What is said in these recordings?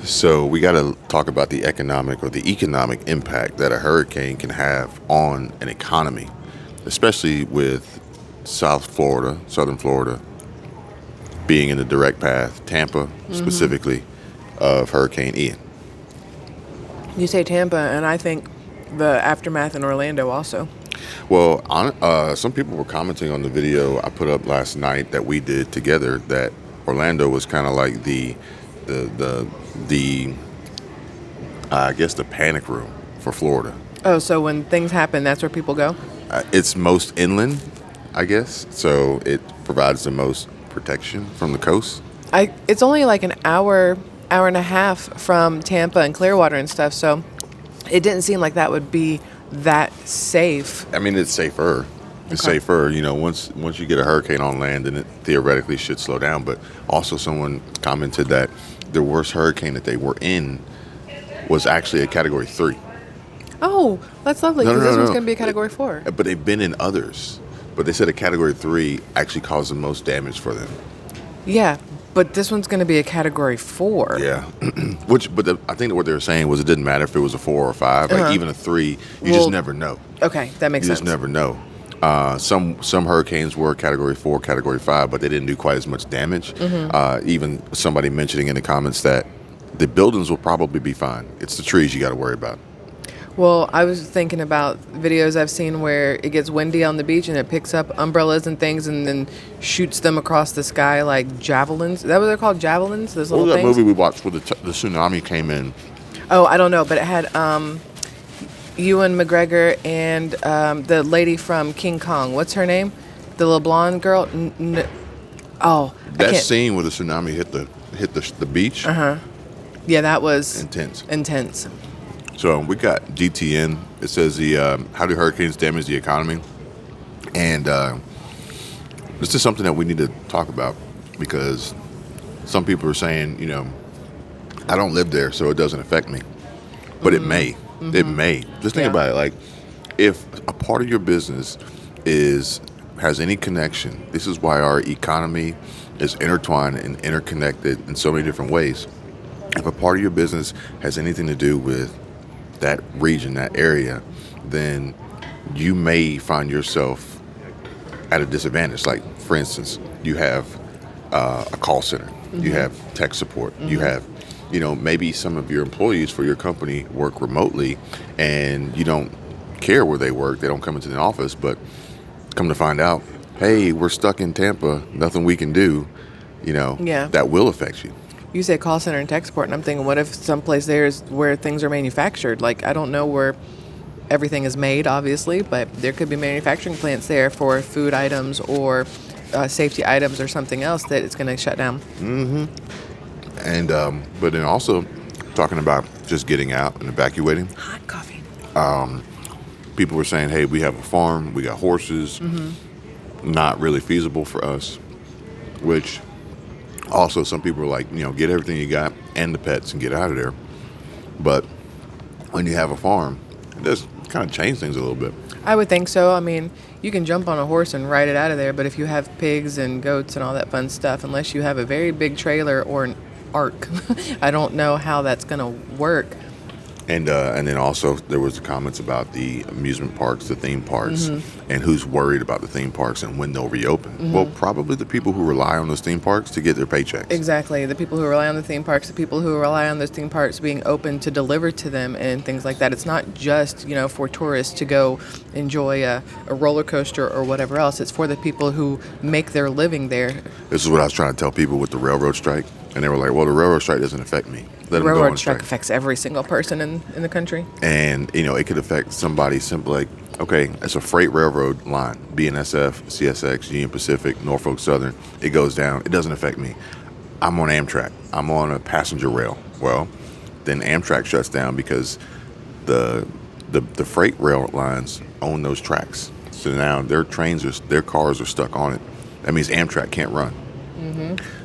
So we got to talk about the economic impact that a hurricane can have on an economy, especially with Southern Florida being in the direct path, Tampa Hmm. specifically, of Hurricane Ian. You say Tampa, and I think the aftermath in Orlando also. Well, some people were commenting on the video I put up last night that we did together that Orlando was kind of like the the the I guess the panic room for Florida. Oh, so when things happen, that's where people go? It's most inland, I guess, so it provides the most protection from the coast. It's only like an hour, hour and a half from Tampa and Clearwater and stuff, so it didn't seem like that would be that safe. I mean, it's safer. It's Okay. safer, once you get a hurricane on land, then it theoretically should slow down. But also, someone commented that the worst hurricane that they were in was actually a Category 3. Oh, that's lovely No, no, because this no, one's no. going to be a Category 4. But they've been in others. But they said a Category 3 actually caused the most damage for them. Yeah, but this one's going to be a Category 4. Yeah. I think that what they were saying was it didn't matter if it was a 4 or a 5. Like, Uh-huh. even a 3, you just Well, never know. okay, that makes You just sense. never know. Some hurricanes were Category 4, Category 5, but they didn't do quite as much damage. Even somebody mentioning in the comments that the buildings will probably be fine. It's the trees you got to worry about. Well, I was thinking about videos I've seen where it gets windy on the beach and it picks up umbrellas and things and then shoots them across the sky like javelins. Is that what they're called? Javelins? Those What little was that things? movie we watched where the tsunami came in? Oh, I don't know, but it had Ewan McGregor and the lady from King Kong. What's her name? The little blonde girl? Oh, I That can't. scene where the tsunami hit the beach, Yeah, that was intense. intense. So we got GTN. It says the how do hurricanes damage the economy, and this is something that we need to talk about because some people are saying, I don't live there, so it doesn't affect me, but it may. It may. Just think Yeah. about it. Like, if a part of your business has any connection, this is why our economy is intertwined and interconnected in so many different ways. If a part of your business has anything to do with that region, that area, then you may find yourself at a disadvantage. Like, for instance, you have a call center, you have tech support, you have, maybe some of your employees for your company work remotely and you don't care where they work. They don't come into the office, but come to find out, hey, we're stuck in Tampa, nothing we can do, Yeah. that will affect you. You say call center and tech support, and I'm thinking, what if someplace there is where things are manufactured? Like, I don't know where everything is made, obviously, but there could be manufacturing plants there for food items or safety items or something else that it's going to shut down. And, but then also talking about just getting out and evacuating. Hot coffee. People were saying, hey, we have a farm, we got horses, not really feasible for us, which also some people are like, get everything you got and the pets and get out of there. But when you have a farm, it does kind of change things a little bit. I would think so. I mean, you can jump on a horse and ride it out of there, but if you have pigs and goats and all that fun stuff, unless you have a very big trailer or an ark, I don't know how that's going to work. And then also there was the comments about the amusement parks, the theme parks, and who's worried about the theme parks and when they'll reopen. Well, probably the people who rely on those theme parks to get their paychecks. Exactly. The people who rely on the theme parks, the people who rely on those theme parks being open to deliver to them and things like that. It's not just, for tourists to go enjoy a roller coaster or whatever else. It's for the people who make their living there. This is what I was trying to tell people with the railroad strike. And they were like, well, the railroad strike doesn't affect me. Let The them go railroad on strike strike. affects every single person in the country. And, it could affect somebody simply like, okay, it's a freight railroad line, BNSF, CSX, Union Pacific, Norfolk Southern. It goes down. It doesn't affect me. I'm on Amtrak. I'm on a passenger rail. Well, then Amtrak shuts down because the freight rail lines own those tracks. So now their cars are stuck on it. That means Amtrak can't run.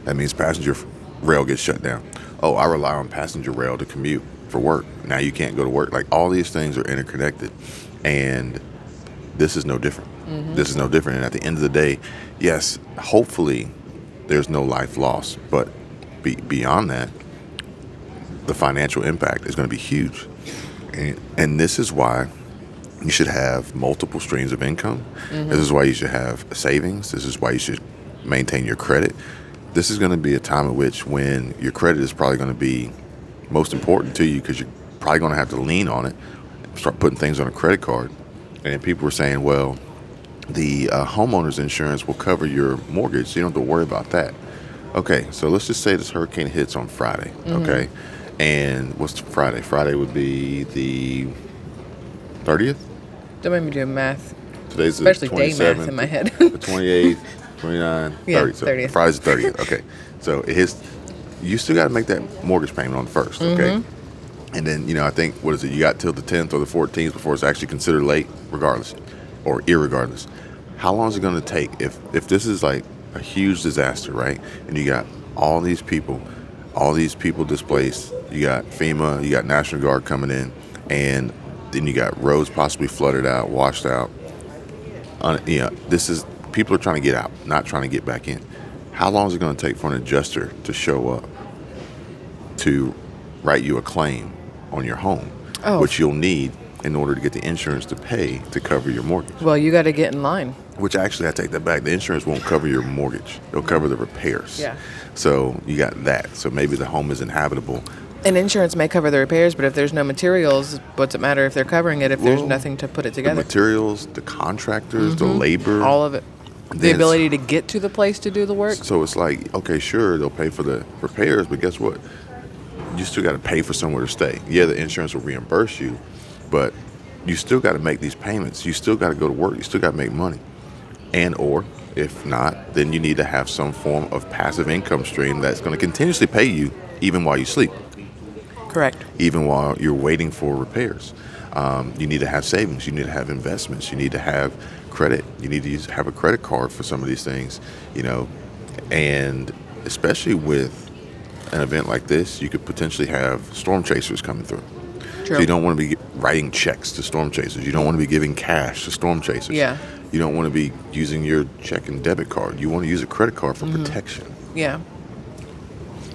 That means passenger rail gets shut down. Oh, I rely on passenger rail to commute for work. Now you can't go to work. Like, all these things are interconnected, and this is no different. This is no different. And at the end of the day, yes, hopefully there's no life lost, but beyond that, the financial impact is going to be huge. And this is why you should have multiple streams of income. This is why you should have savings. This is why you should maintain your credit. This is going to be a time in which when your credit is probably going to be most important to you, because you're probably going to have to lean on it, start putting things on a credit card. And people were saying, well, the homeowner's insurance will cover your mortgage, so you don't have to worry about that. Okay, so let's just say this hurricane hits on Friday, okay? And what's Friday? Friday would be the 30th? Don't make me do math. Today's Especially the day 27th, math in my head. the 28th, 29th, Yeah, 30th. So 30th. Friday's the 30th, okay. So it hits, you still got to make that mortgage payment on the 1st, okay? And then, I think, what is it? You got till the 10th or the 14th before it's actually considered late, regardless, or irregardless. How long is it going to take if this is like a huge disaster, right? And you got all these people displaced. You got FEMA, you got National Guard coming in, and then you got roads possibly flooded out, washed out. This is, people are trying to get out, not trying to get back in. How long is it going to take for an adjuster to show up to write you a claim on your home, which you'll need in order to get the insurance to pay to cover your mortgage? Well, you got to get in line. Which actually, I take that back. The insurance won't cover your mortgage. It'll cover the repairs. Yeah. So you got that. So maybe the home is inhabitable. And insurance may cover the repairs, but if there's no materials, what's it matter if they're covering it if there's Well, nothing to put it The together? materials, the contractors, the labor. All of it. The Then ability to get to the place to do the work. So it's like, okay, sure, they'll pay for the repairs, but guess what? You still got to pay for somewhere to stay. Yeah, the insurance will reimburse you, but you still got to make these payments. You still got to go to work. You still got to make money. And or if not, then you need to have some form of passive income stream that's going to continuously pay you even while you sleep, Correct. even while you're waiting for repairs. You need to have savings. You need to have investments. You need to have credit. You need to have a credit card for some of these things, and especially with an event like this, you could potentially have storm chasers coming through. True. So you don't want to be writing checks to storm chasers. You don't want to be giving cash to storm chasers. Yeah. You don't want to be using your check and debit card. You want to use a credit card for protection. Yeah.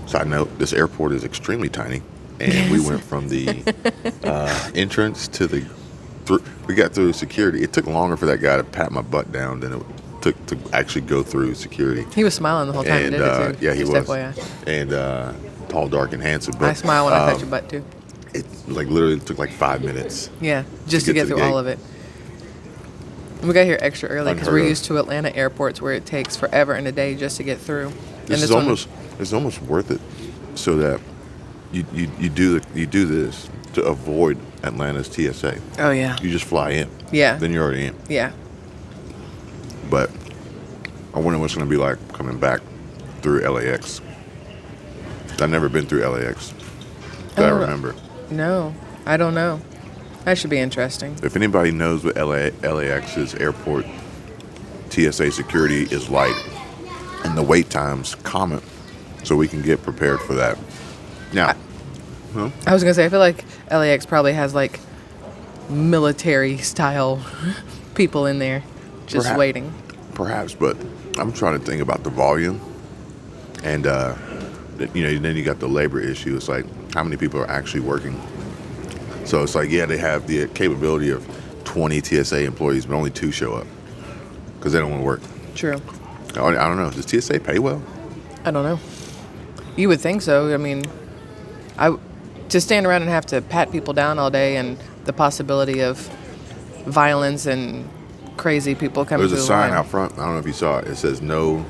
Side note, this airport is extremely tiny. And we went from the entrance to we got through security. It took longer for that guy to pat my butt down than it took to actually go through security. He was smiling the whole time. And He did it too. yeah, he Just was. FYI. And tall, dark, and handsome. But I smile when I pat your butt too. it literally took like 5 minutes. Yeah, just to get the through all gate. of it. We got here extra early because Unheard we're of. used to Atlanta airports where it takes forever and a day just to get through. This is it's almost worth it, so that you do this to avoid Atlanta's TSA. Oh yeah. You just fly in. Yeah. Then you're already in. Yeah. But I wonder what's going to be like coming back through LAX. I've never been through LAX that I remember. No, I don't know. That should be interesting. If anybody knows what LAX's airport TSA security is like and the wait times, comment so we can get prepared for that. Now, I was gonna say I feel like LAX probably has like military style people in there just Perhaps. waiting. perhaps, but I'm trying to think about the volume. And, then you got the labor issue. It's like, how many people are actually working? So it's like, yeah, they have the capability of 20 TSA employees, but only 2 show up because they don't want to work. True. I don't know. Does TSA pay well? I don't know. You would think so. I mean, to stand around and have to pat people down all day and the possibility of violence and crazy people coming There's a through the sign line. out front. I don't know if you saw it. It says no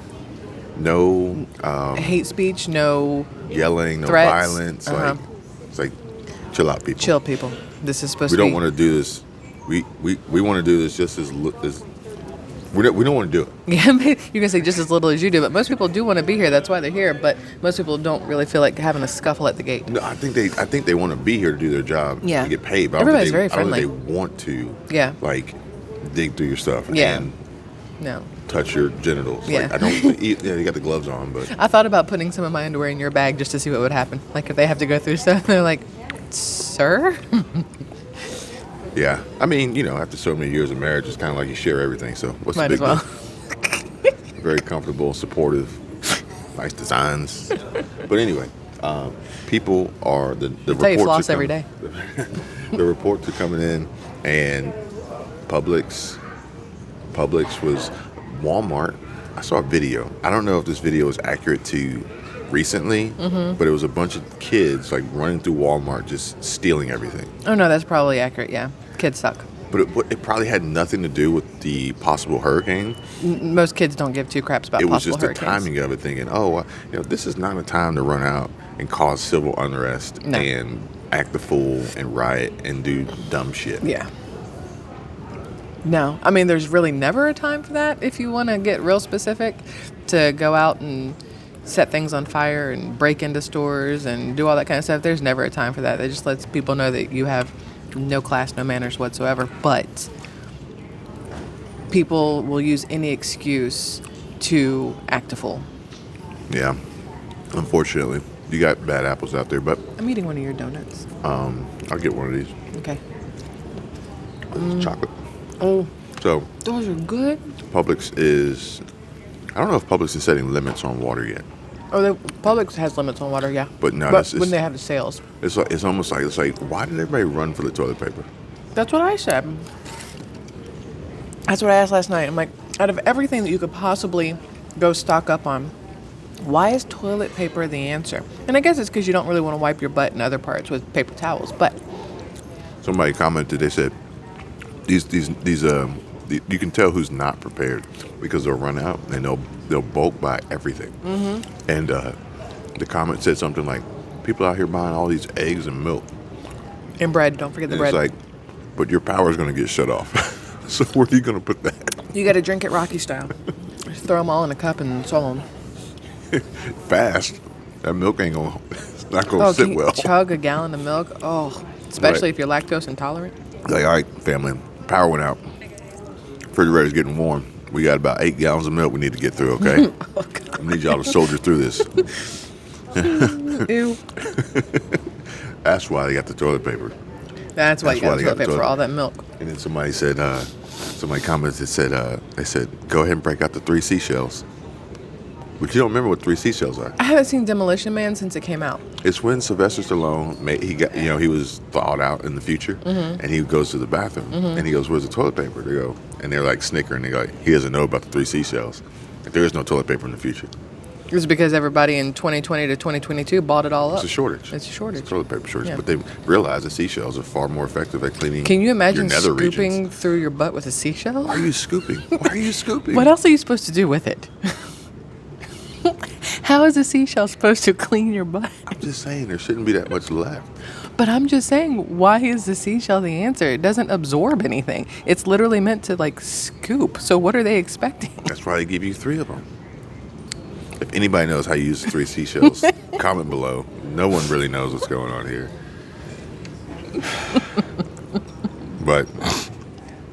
Hate speech, no yelling, no threats. violence. Uh-huh. It's like, chill out, people. chill people. This is supposed We to be. don't want to do this. We want to do this just as we don't want to do it. Yeah, you can say just as little as you do, but most people do want to be here. That's why they're here. But most people don't really feel like having a scuffle at the gate. No, I think they want to be here to do their job. Yeah. To get paid. But I Everybody's don't think very I friendly. don't think they want to. Yeah. Like dig through your stuff. Yeah. And No. touch your genitals. Yeah. Like, I don't. Yeah, you got the gloves on, but I thought about putting some of my underwear in your bag just to see what would happen. Like if they have to go through stuff, they're like, "Sir." yeah. I mean, after so many years of marriage, it's kind of like you share everything. So what's Might the big as well. deal? Very comfortable, supportive, nice designs. But anyway, People are the I tell you, reports floss are every coming. day. The reports are coming in, and Publix was Walmart. I saw a video. I don't know if this video is accurate to recently, but it was a bunch of kids like running through Walmart just stealing everything. Oh no, that's probably accurate. Yeah, kids suck. But it probably had nothing to do with the possible hurricane. Most kids don't give two craps about It was possible just the hurricanes. timing of it, thinking, oh, this is not a time to run out and cause civil unrest No. and act the fool and riot and do dumb shit. Yeah. No, I mean, there's really never a time for that. If you want to get real specific, to go out and set things on fire and break into stores and do all that kind of stuff, there's never a time for that. That just lets people know that you have no class, no manners whatsoever. But people will use any excuse to act a fool. Yeah, unfortunately, you got bad apples out there, but I'm eating one of your donuts. I'll get one of these. Okay. It's chocolate. Oh, So those are good. Publix is, I don't know if Publix is setting limits on water yet, Oh, Publix has limits on water, yeah. but no, But when they have the sales. it's almost like why did everybody run for the toilet paper? That's what I said. That's what I asked last night. I'm like, out of everything that you could possibly go stock up on, why is toilet paper the answer? And I guess it's because you don't really want to wipe your butt in other parts with paper towels. But Somebody commented, they said you can tell who's not prepared because they'll run out and they'll bulk buy everything. And the comment said something like, people out here buying all these eggs and milk. and bread, don't forget the And bread. it's like, but your power is going to get shut off. So where are you going to put that? You got to drink it Rocky style. Just throw them all in a cup and swallow them. Fast. That milk ain't going to, it's not going to Oh, sit can you well. chug a gallon of milk? Oh, especially Right. if you're lactose intolerant. Like, all right, family, power went out. Refrigerator's getting warm. We got about 8 gallons of milk we need to get through, okay? Oh, God. I need y'all to soldier through this. Ew. That's why they got the toilet paper. That's why you got they toilet paper for toilet- all that milk. And then somebody said, somebody commented, they said, go ahead and break out the 3 seashells. But you don't remember what 3 seashells are. I haven't seen Demolition Man since it came out. It's when Sylvester Stallone he was thawed out in the future, and he goes to the bathroom, and he goes, "Where's the toilet paper?" They go, and they're like snickering. They go, he doesn't know about the 3 seashells. Like, there is no toilet paper in the future. It's because everybody in 2020 to 2022 bought it all up. It's a shortage. It's a shortage. It's toilet paper shortage. Yeah. But they realize that seashells are far more effective at cleaning. Can you imagine your nether scooping regions. through your butt with a seashell? Why are you scooping? Why are you scooping? What else are you supposed to do with it? How is a seashell supposed to clean your butt? I'm just saying there shouldn't be that much left. But I'm just saying, why is the seashell the answer? It doesn't absorb anything. It's literally meant to like scoop. So what are they expecting? That's why they give you 3 of them. If anybody knows how you use 3 seashells, comment below. No one really knows what's going on here. But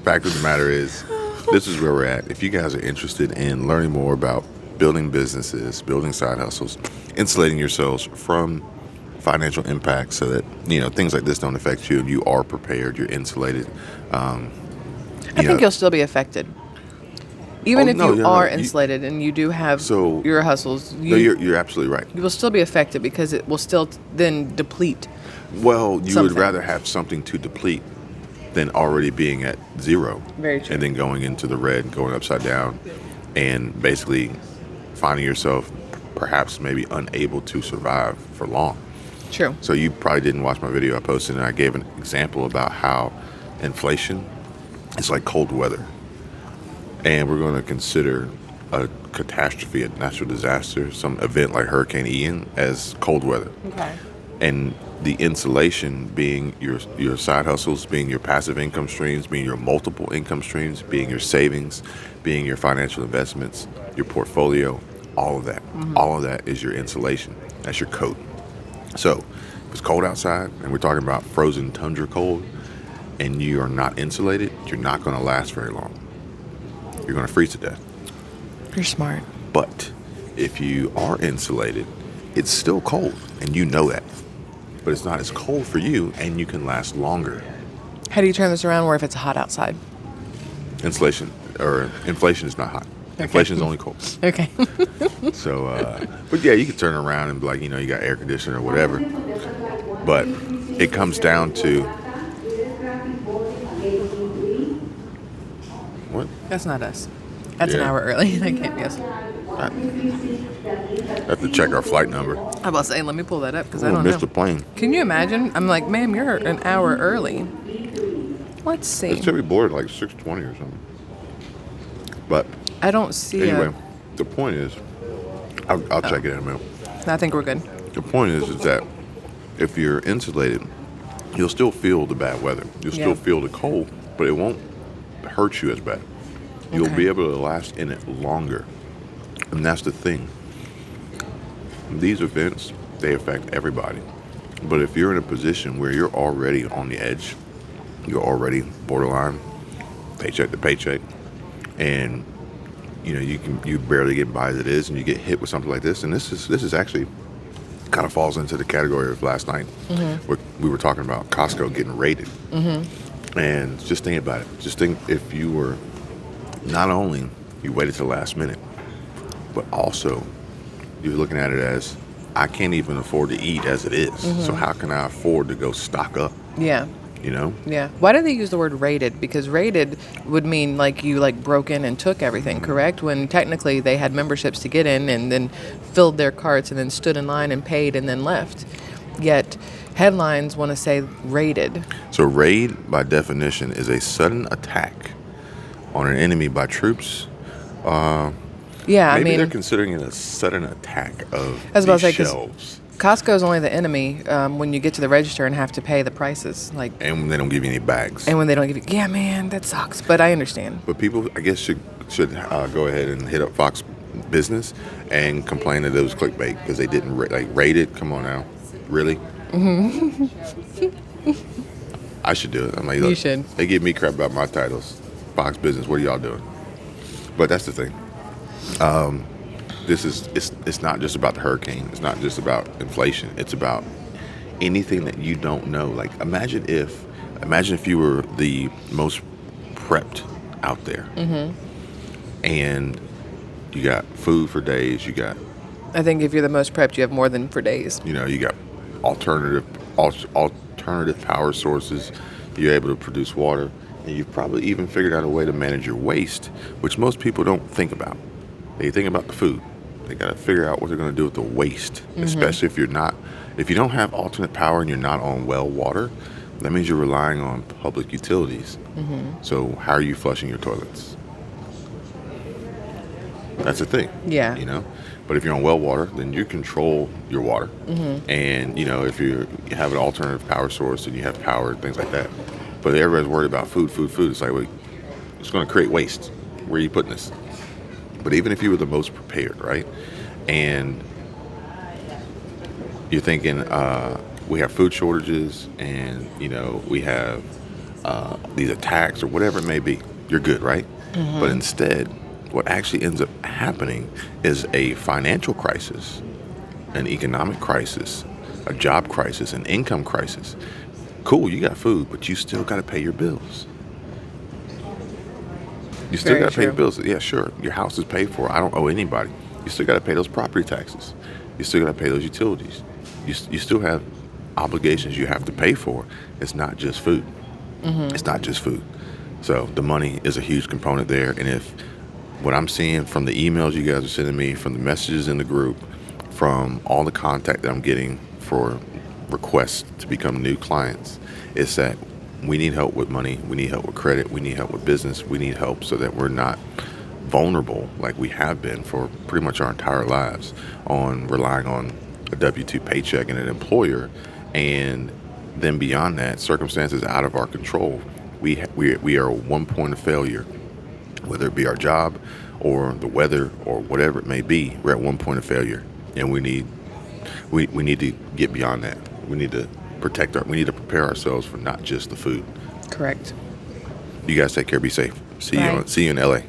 fact of the matter is, this is where we're at. If you guys are interested in learning more about building businesses, building side hustles, insulating yourselves from financial impact so that, things like this don't affect you and you are prepared, you're insulated. I think you'll still be affected. Even Oh, if no, you you're are right. insulated and you do have So- your hustles, No, you're absolutely right. you will still be affected because it will still then deplete. Well, you would Something. rather have something to deplete than already being at 0. Very true. And then going into the red, going upside down, and basically finding yourself perhaps maybe unable to survive for long. True. So you probably didn't watch my video I posted, and I gave an example about how inflation is like cold weather. And we're going to consider a catastrophe, a natural disaster, some event like Hurricane Ian as cold weather. Okay. And the insulation being your side hustles, being your passive income streams, being your multiple income streams, being your savings, being your financial investments, your portfolio, all of that. All of that is your insulation. That's your coat. So if it's cold outside and we're talking about frozen tundra cold and you are not insulated, you're not going to last very long. You're going to freeze to death. You're smart. But if you are insulated, it's still cold, and you know that. But it's not as cold for you, and you can last longer. How do you turn this around where if it's hot outside? Insulation or inflation is not hot. Inflation's only cold. Okay. So, but yeah, you can turn around and be like, you got air conditioner or whatever. But it comes down to what? That's not us. That's an Yeah. hour early. That can't be us. I have to check our flight number. I was about to say, let me pull that up because I Oh, don't missed know. the plane. Can you imagine? I'm like, ma'am, you're an hour early. Let's see. It should be boarded like 6:20 or something. But I don't see anyway, the point is, I'll check it in a minute. I think we're good. The point is that if you're insulated, you'll still feel the bad weather. You'll still feel the cold, but it won't hurt you as bad. You'll Okay. be able to last in it longer. And that's the thing. These events, they affect everybody. But if you're in a position where you're already on the edge, you're already borderline, paycheck to paycheck, and you barely get by as it is, and you get hit with something like this, and this is actually kind of falls into the category of last night where we were talking about Costco getting raided. And just think about it. Just think if you were, not only you waited to the last minute, but also you're looking at it as, I can't even afford to eat as it is. So how can I afford to go stock up? Yeah. Yeah. Why do they use the word raided? Because raided would mean like you broke in and took everything, correct? When technically they had memberships to get in and then filled their carts and then stood in line and paid and then left. Yet headlines want to say raided. So raid, by definition, is a sudden attack on an enemy by troops. Yeah, Maybe I mean, they're considering it a sudden attack of I was about these to say, 'cause shelves. Costco's only the enemy when you get to the register and have to pay the prices. And they don't give you any bags. And when they don't give you, yeah, man, that sucks. But I understand. But people, I guess, should go ahead and hit up Fox Business and complain that it was clickbait because they didn't rate it. Come on now, really? I should do it. I'm like, You look, should. They give me crap about my titles. Fox Business, what are y'all doing? But that's the thing. It's not just about the hurricane. It's not just about inflation. It's about anything that you don't know. Like imagine if you were the most prepped out there, and you got food for days. You got I think if you're the most prepped, you have more than for days. you got alternative power sources. You're able to produce water, and you've probably even figured out a way to manage your waste, which most people don't think about. They think about the food. They got to figure out what they're going to do with the waste, especially if you don't have alternate power and you're not on well water. That means you're relying on public utilities. So how are you flushing your toilets? That's the thing. Yeah. But if you're on well water, then you control your water. And if you have an alternative power source and you have power and things like that. But everybody's worried about food. It's like, well, it's going to create waste. Where are you putting this? But even if you were the most prepared, right? And you're thinking, we have food shortages and, we have these attacks or whatever it may be. You're good, right? But instead, what actually ends up happening is a financial crisis, an economic crisis, a job crisis, an income crisis. Cool, you got food, but you still got to pay your bills. You still Very got to pay your true. bills. Yeah, sure. Your house is paid for. I don't owe anybody. You still got to pay those property taxes. You still got to pay those utilities. You still have obligations you have to pay for. It's not just food. It's not just food. So the money is a huge component there. And if what I'm seeing from the emails you guys are sending me, from the messages in the group, from all the contact that I'm getting for requests to become new clients, is that we need help with money, we need help with credit, we need help with business, we need help so that we're not vulnerable like we have been for pretty much our entire lives on relying on a W-2 paycheck and an employer. And then beyond that, circumstances out of our control, we are one point of failure, whether it be our job or the weather or whatever it may be. We're at one point of failure, and we need to get beyond that. We need to we need to prepare ourselves for not just the food. Correct. You guys take care. Be safe. See Bye. you in LA.